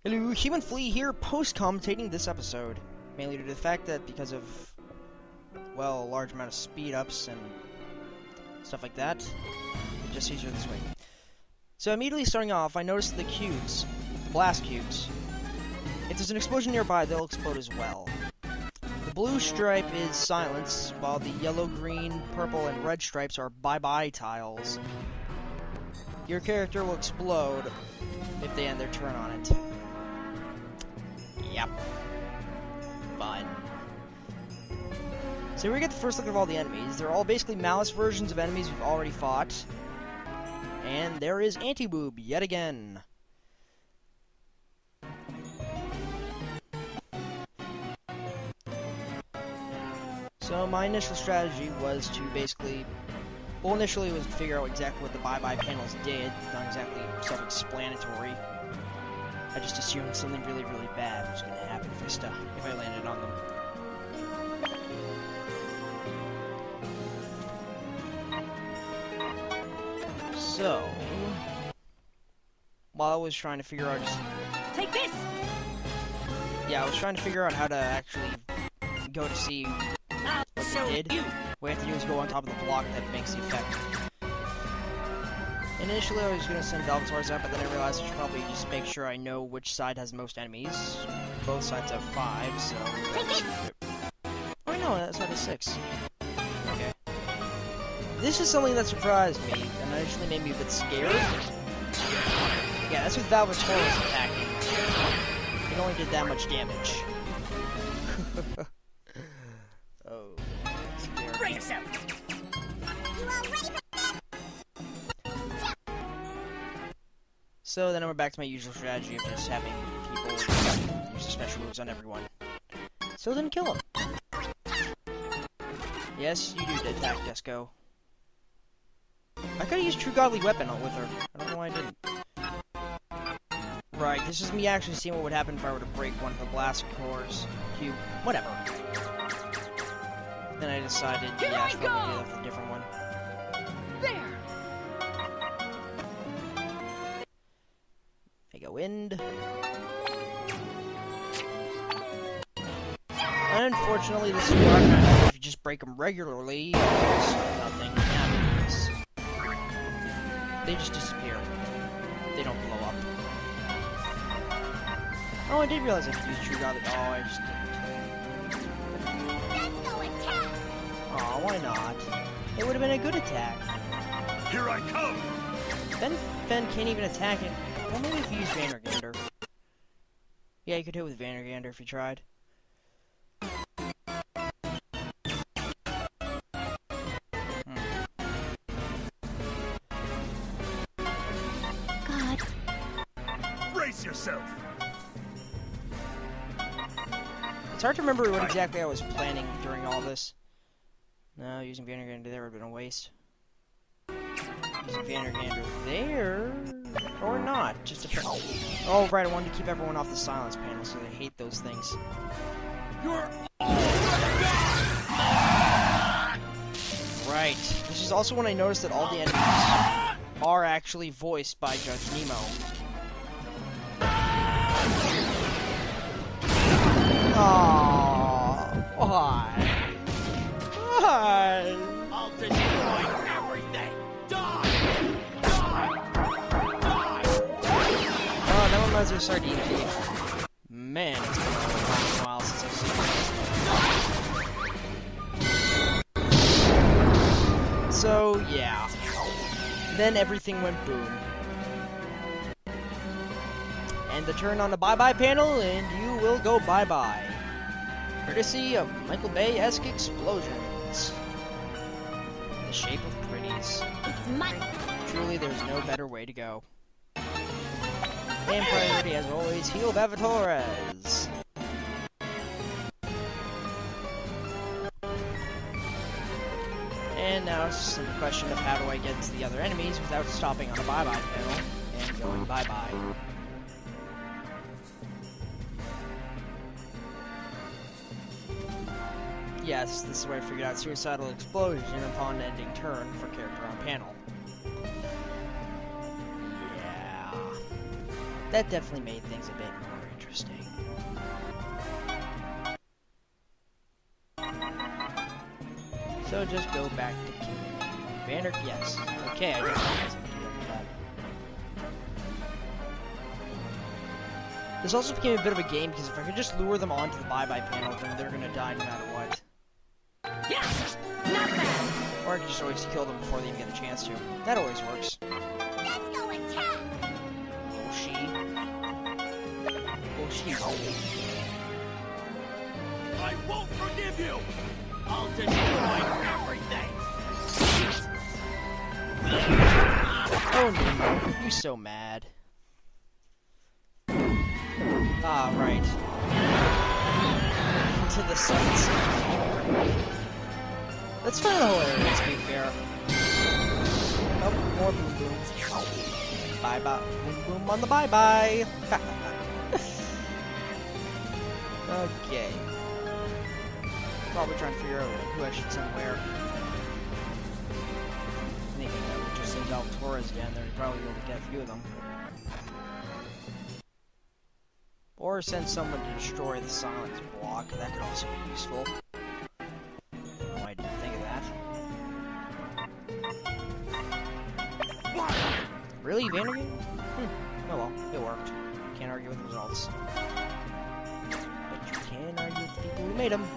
Hello, Human Flea here, post-commentating this episode. Mainly due to the fact that because of, well, a large amount of speed-ups and stuff like that, it's just easier this way. So immediately starting off, I noticed the cubes, the blast cubes. If there's an explosion nearby, they'll explode as well. The blue stripe is silence, while the yellow, green, purple, and red stripes are bye-bye tiles. Your character will explode if they end their turn on it. Yep. Fun. So here we get the first look at all the enemies. They're all basically malice versions of enemies we've already fought. And there is Anti-Boob yet again. So my initial strategy was to basically... Well, initially it was to figure out exactly what the bye-bye panels did. Not exactly self-explanatory. I just assumed something really, really bad was going to happen if I landed on them. So, while I was trying to figure out Take this! Yeah, I was trying to figure out how to actually go to see what it did. What I have to do is go on top of the block that makes the effect. Initially, I was going to send Velvetors out, but then I realized I should probably just make sure I know which side has the most enemies. Both sides have 5, so... Oh, no, that side has 6. Okay. This is something that surprised me, and actually made me a bit scared. Yeah, that's with Velvetors attacking. It only did that much damage. Oh, scared. Brace yourself! So then I went back to my usual strategy of just having people use the special moves on everyone. So then kill them. Yes, you do attack, Disco. I could've used True Godly Weapon with her. I don't know why I didn't. Right, this is me actually seeing what would happen if I were to break one of the blast cores. Cube. Whatever. Then I decided, yeah, I should probably do a different one. There! Mega Wind. Unfortunately, this is where I found out if you just break them regularly, nothing happens. They just disappear. They don't blow up. Oh, I did realize I could use True Godly. Oh, I just didn't. Let's go attack! Aw, why not? It would have been a good attack. Here I come! Then Fen can't even attack it. Well, maybe if you use Vandergander. Yeah, you could hit with Vandergander if you tried. God. Brace yourself! It's hard to remember what exactly I was planning during all this. No, using Vandergander there would have been a waste. Using Vandergander there... Or not, just a... Oh, right, I wanted to keep everyone off the silence panel, so they hate those things. You're... Right. This is also when I noticed that all the enemies are actually voiced by Judge Nemo. Aww. Why? Why? I'll destroy everything! Die! Oh, that one reminds me of Sardine Thief. Man, it's been a while since I've seen this. So, yeah. Then everything went boom. And the turn on the bye-bye panel, and you will go bye-bye. Courtesy of Michael Bay-esque explosions. In the shape of pretties. It's my... Truly, there's no better way to go. And priority, as always, heal Velvetors. And now it's just a question of how do I get to the other enemies without stopping on the bye-bye panel and going bye-bye. Yes, this is where I figured out Suicidal Explosion upon ending turn for character on panel. Yeah. that definitely made things a bit more Interesting. So just go back to Vander. Yes. Okay, I guess. This also became a bit of a game because if I could just lure them onto the bye-bye panel, then they're gonna die no matter what. Yes! Not bad! Or I could just always kill them before they even get a chance to. That always works. Let's go attack! Oh, she. I won't forgive you! I'll destroy everything! Oh no, you're so mad. Ah, right. To the sunset. That's kind of hilarious, to be fair. Oh, more boom boom. Bye bye. Boom boom on the bye bye. Okay. Probably trying to figure out who I should send where. Thinking that we just send out Torres again, they're probably able to get a few of them. Or send someone to destroy the silence block. That could also be useful. Oh, I didn't think of that. Really, Vandergate? Oh well, it worked. Can't argue with the results. But you can argue with the people who made them.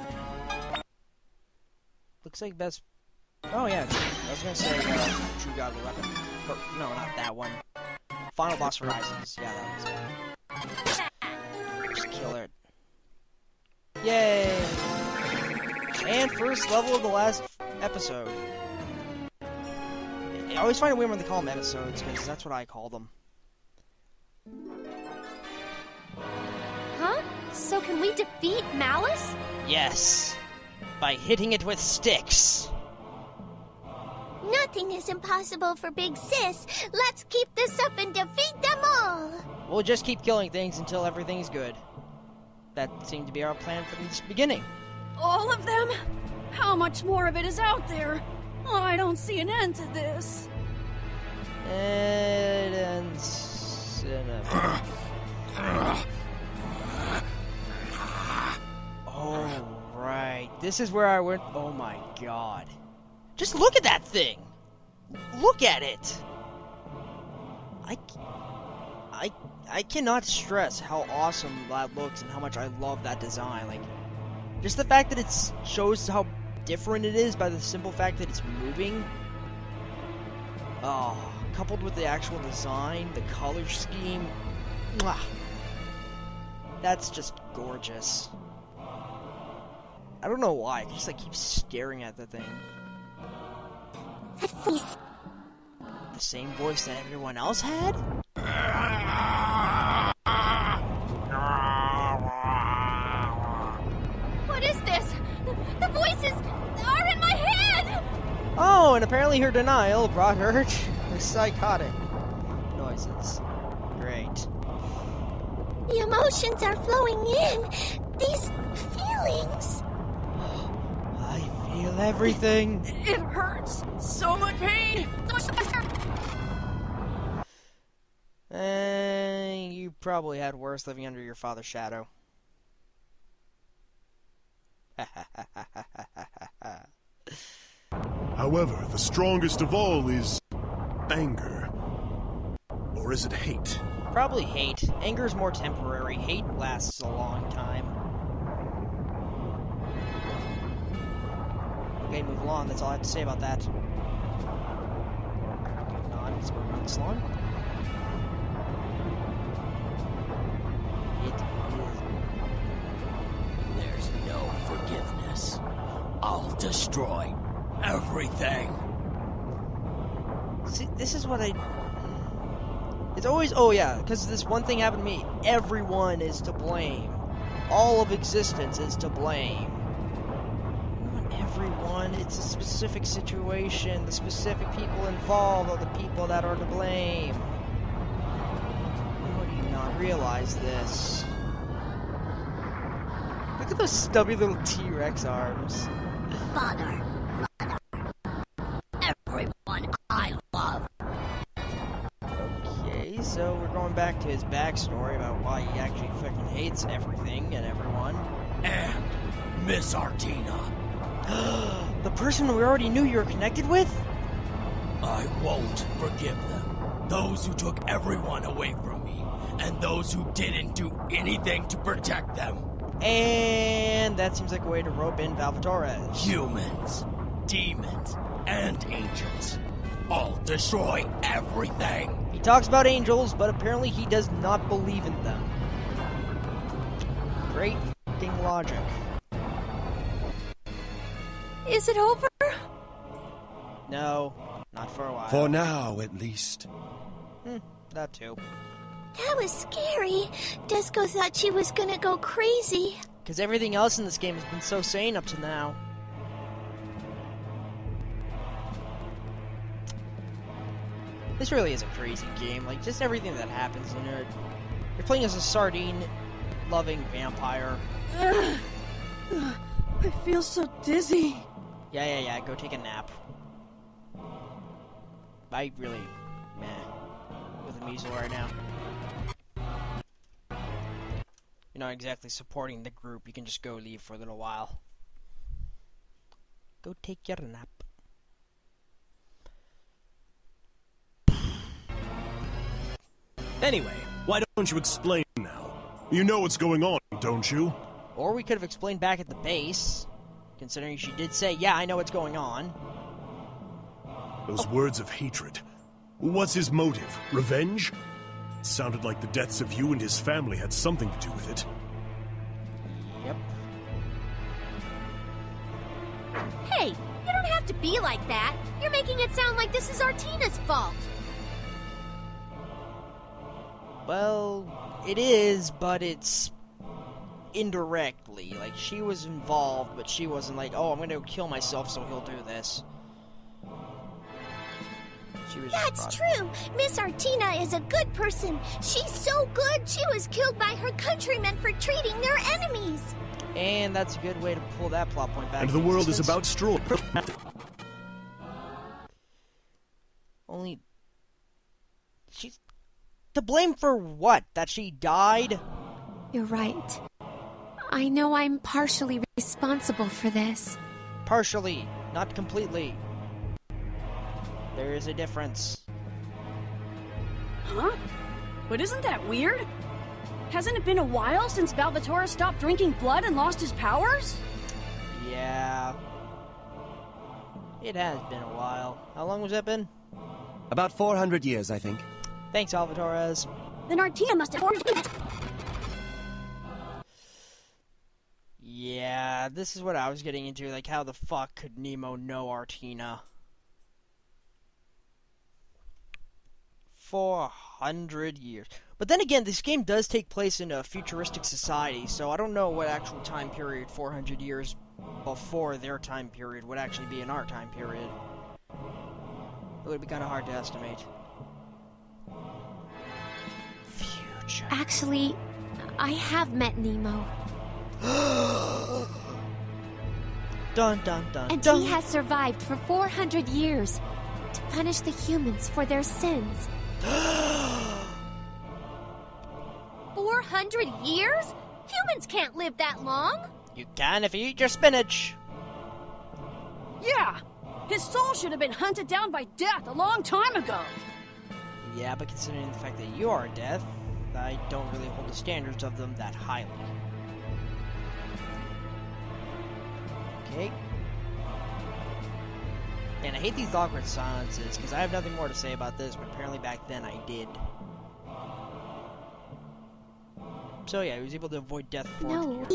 Looks like best. Oh yeah, I was gonna say True Godly Weapon. Or, no, not that one. Final Boss Horizons. Yeah, that was it. Just kill it. Yay! And first level of the last episode. I always find it weird when they call them episodes, because that's what I call them. Huh? So can we defeat Malice? Yes! By hitting it with sticks! Nothing is impossible for Big Sis. Let's keep this up and defeat them all. We'll just keep killing things until everything's good. That seemed to be our plan from the beginning. All of them? How much more of it is out there? Oh, I don't see an end to this. It ends in a... Oh, right. This is where I went... Oh my god. Just look at that thing! Look at it! I cannot stress how awesome that looks and how much I love that design. Like, just the fact that it shows how different it is by the simple fact that it's moving. Oh, coupled with the actual design, the color scheme. Mwah. That's just gorgeous. I don't know why, I just like keep staring at the thing. That voice. The same voice that everyone else had? What is this? The voices are in my head! Oh, and apparently her denial brought her to psychotic noises. Great. The emotions are flowing in. These feelings. I feel everything. It hurts. So much pain. You probably had worse living under your father's shadow. However, the strongest of all is anger. Or is it hate? Probably hate. Anger's more temporary. Hate lasts a long time. Okay, move along. That's all I have to say about that. Not, let's go around this lawn. It is. There's no forgiveness. I'll destroy everything. See, this is what I... It's always... Oh, yeah, because this one thing happened to me. Everyone is to blame. All of existence is to blame. Not everyone. It's a specific situation. The specific people involved are the people that are to blame. How do you not realize this? Look at those stubby little T-Rex arms. Father, mother, everyone I love. Okay, so we're going back back to his backstory about why he actually fucking hates everything and everyone. And Miss Artina. The person we already knew you were connected with? I won't forgive them. Those who took everyone away from me, and those who didn't do anything to protect them. And that seems like a way to rope in Valvatores. Humans, demons, and angels. I'll destroy everything. He talks about angels, but apparently he does not believe in them. Great fucking logic. Is it over? No, not for a while. For now, at least. That too. That was scary. Disco thought she was gonna go crazy. Because everything else in this game has been so sane up to now. This really is a crazy game. Like, just everything that happens in it. You're playing as a sardine-loving vampire. I feel so dizzy. Yeah. Go take a nap. I really, meh, with the measles right now. You're not exactly supporting the group. You can just go leave for a little while. Go take your nap. Anyway, why don't you explain now? You know what's going on, don't you? Or we could have explained back at the base, considering she did say, yeah, I know what's going on. Those words of hatred. What's his motive? Revenge? It sounded like the deaths of you and his family had something to do with it. Yep. Hey, you don't have to be like that. You're making it sound like this is Artina's fault. Well, it is, but it's indirectly. Like, she was involved, but she wasn't like, oh, I'm gonna go kill myself so he'll do this. She was That's true. Miss Artina is a good person. She's so good, she was killed by her countrymen for treating their enemies. And that's a good way to pull that plot point back. And the into world is existence. about straw. Only... She's... To blame for what? That she died? You're right. I know I'm partially responsible for this. Partially, not completely. There is a difference. Huh? But isn't that weird? Hasn't it been a while since Valvatore stopped drinking blood and lost his powers? Yeah. It has been a while. How long has that been? About 400 years, I think. Thanks, Alvatorez. Then Artina must have... Yeah, this is what I was getting into. Like, how the fuck could Nemo know Artina? 400 years. But then again, this game does take place in a futuristic society, so I don't know what actual time period 400 years before their time period would actually be in our time period. It would be kind of hard to estimate. Future. Actually, I have met Nemo. Dun dun dun And dun. he has survived for 400 years to punish the humans for their sins. 400 years? Humans can't live that long. You can if you eat your spinach. Yeah! His soul should have been hunted down by death a long time ago! Yeah, but considering the fact that you are death, I don't really hold the standards of them that highly. Okay. Man, I hate these awkward silences, because I have nothing more to say about this, but apparently back then I did. So yeah, he was able to avoid death for No.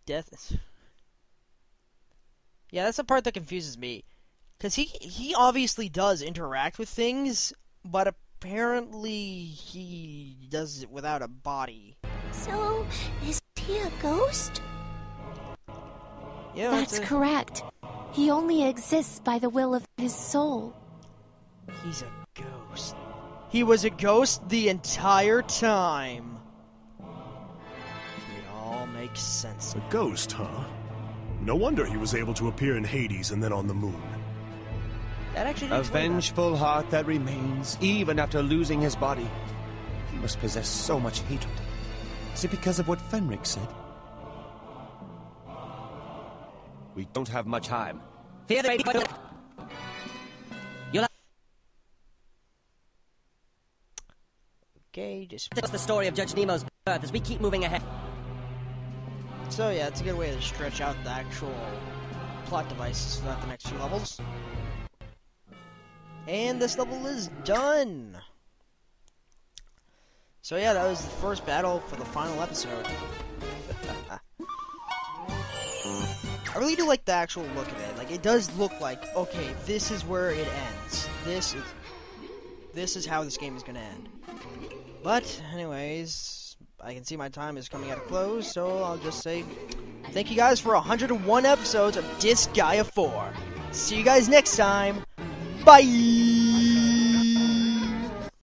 death. Yeah, that's the part that confuses me. Because he obviously does interact with things, but apparently he does it without a body. So, is he a ghost? Yeah, That's correct. He only exists by the will of his soul. He's a ghost. He was a ghost the entire time. It all makes sense. A ghost, huh? No wonder he was able to appear in Hades and then on the moon. That actually A didn't explain that. vengeful heart that remains, even after losing his body. He must possess so much hatred. Is it because of what Fenric said? We don't have much time. Fear the You'll Okay, just... That's the story of Judge Nemo's birth as we keep moving ahead. So yeah, it's a good way to stretch out the actual plot devices throughout the next few levels. And this level is done! So yeah, that was the first battle for the final episode. I really do like the actual look of it. Like, it does look like, okay, this is where it ends. This is how this game is gonna end. But, anyways, I can see my time is coming at a close, so I'll just say thank you guys for 101 episodes of Disgaea 4. See you guys next time. Bye!